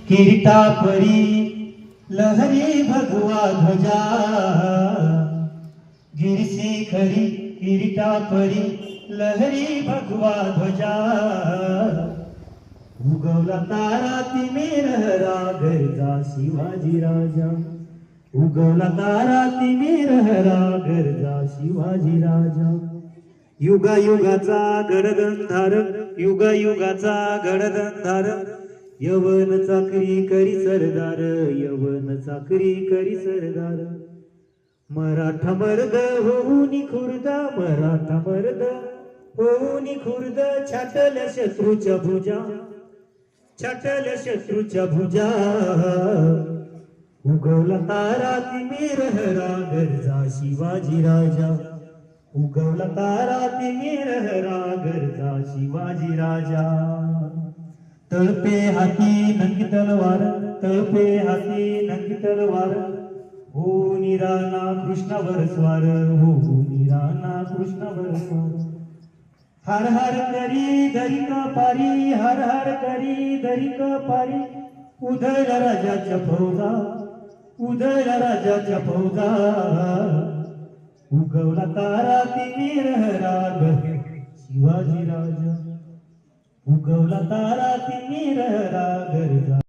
किरीटा परी लहरी भगवा ध्वजा, गिरसी खरी किरीटा परी लहरी भगवा ध्वजा, उगवला तारा ती मेरहरा गरजा शिवाजी राजा, उगवला तारा ती मेरहरा गरजा शिवाजी राजा. युगा युगाचा गडगंधार, युगा युगाचा गडगंधार, यवन चाकरी करी सरदार, यवन चाकरी करी सरदार. मराठा मर्द होऊनी खुर्द, मराठा मर्द होऊनी खुर्द, छाटल शत्रूच्या भुजा, छाटल शत्रूच्या भुजा, उगवला तारा ती मेरहरा गरजा शिवाजी राजा, उगवला तारा ती मेरहरा गरजा शिवाजी राजा. तळपे हाती नंगी तलवार, तळपे हाती नंगी तलवार, हो निराना कृष्णावर स्वार, हो निराना कृष्णावर स्वार. हर हर करी दरी पारी, हर हर करी दरी पारी, उधळ राजाच्या फौजा, उधळ राजाच्या फौजा, उगवला तारा ती मेरहरा शिवाजी राजा, उगवला तारा ती मेरहरा गरजा.